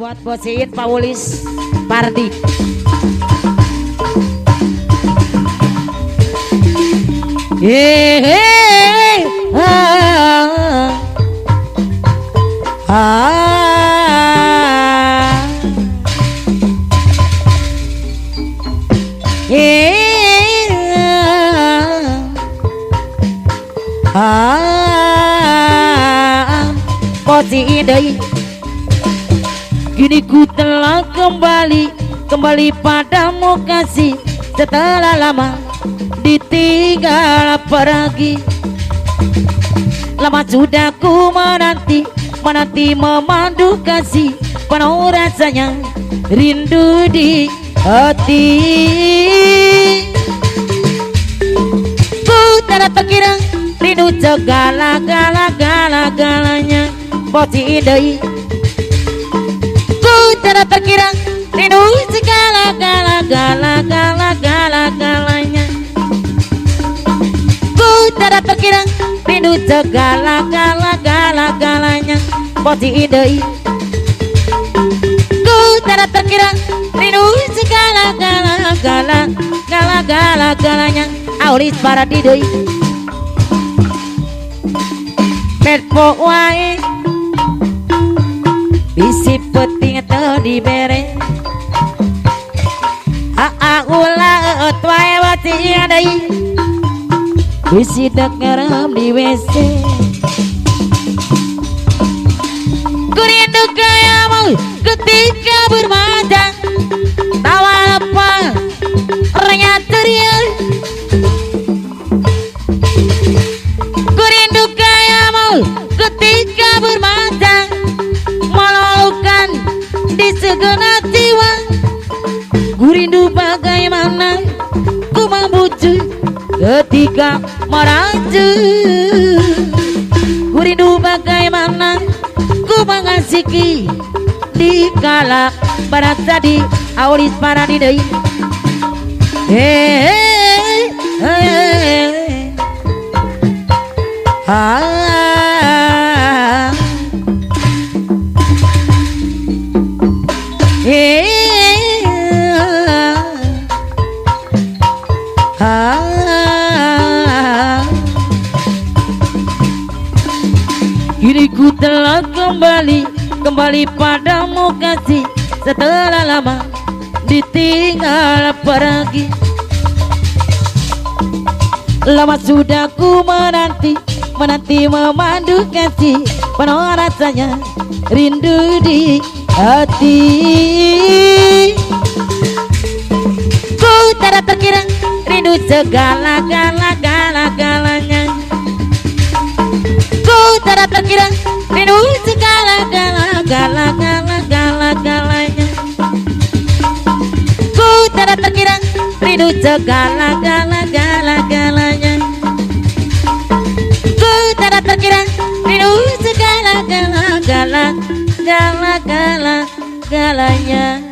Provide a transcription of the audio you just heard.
buat Bos Iin, Paulis, Pardi. Bos Iin deui. Kini ku telah kembali padamu kasih, setelah lama ditinggal pergi. Lama sudah ku menanti memandu kasih, penuh rasanya rindu di hati. Ku tak terkira rindu segala-galanya. Bos Iin deui. Ku tak terkira rindu segala-galanya. Ku tak terkira rindu segala-galanya. Bos Iin deui. Ku tak terkira rindu segala-galanya. Aulis Pardi deui. Petpo wae bisi penting teu dibere. Ulah wae wati deui. Bisi dek ngerem di WC. Ku rindu kayamu ketika bermata, tawa apa renyah teriak. Ku rindu kayamu ketika bermata, meluluhkan di segenap jiwa. Ku rindu bagaimana ku membujuk ketika meraju. Ku rindu bagaimana ku mengasihi di kala barat tadi. Aulis Pardi deui. Kini ku telah kembali padamu kasih, setelah lama ditinggal pergi. Lama sudah ku menanti memandu kasih, penuh rasanya rindu di hati. Ku tak terkira rindu segala-galanya. Ku tak terkira rindu segala-galanya. Ku tak terkira rindu segala-galanya. Ku tak terkira rindu segala-galanya.